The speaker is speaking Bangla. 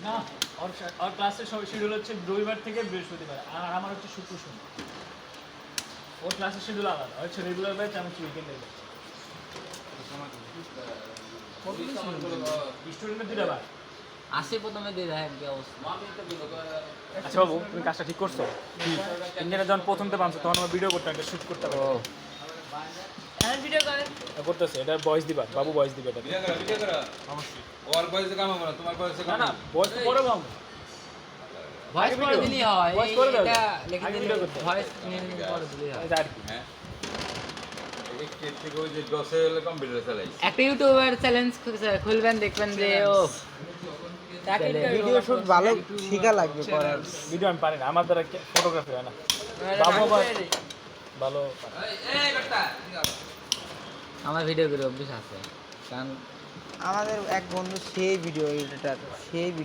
না, ওর ক্লাসের শিডিউল হচ্ছে রবিবার থেকে বৃহস্পতিবার, আর আমার হচ্ছে শুক্র শনি। ওর ক্লাসের শিডিউল আলাদা, হচ্ছে রেগুলার ব্যাচ, আমি হচ্ছে উইকেন্ডের ব্যাচ। স্টুডেন্টের দুটা বার। আসে প্রথমে দিয়ে দেয় কি অবস্থা। আচ্ছা বাবু, তুমি কাজটা ঠিক করছো? ইঞ্জিনিয়ার যখন প্রথমতে বানছো তখন আমার ভিডিও করতে একটা শুট করতে হবে। হ্যাঁ ভিডিও করেন। করতেছে, এটা ভয়েস দিবা, বাবু ভয়েস দিবে এটা। ভিডিও করা অবশ্যই ওর বয়সে কাম হবে না, তোমার বয়সে না কাম না, ভয়েস তো পরে বাবু। ভয়েস করে video। দিলেই হয়, Voice করে দাও। এটা লিখে আগে দিলে video করতে হবে। ভয়েস করে দিলেই হয়। এটা আর কি। হ্যাঁ এই কেট থেকে ওই যে দশে কম্পিউটার চালাই একটা ইউটিউবার চ্যালেঞ্জ খুলবেন, দেখবেন যে ও ভিডিও শুট ভালো শিখা লাগবে করার। ভিডিও আমি পারি না, আমার দ্বারা ফটোগ্রাফি হয় না। বাবু আবার ভালো আমার ভিডিও করে অভ্যাস আছে, কারণ আমাদের এক বন্ধু সেই ভিডিও এডিটর, সেই ভিডিও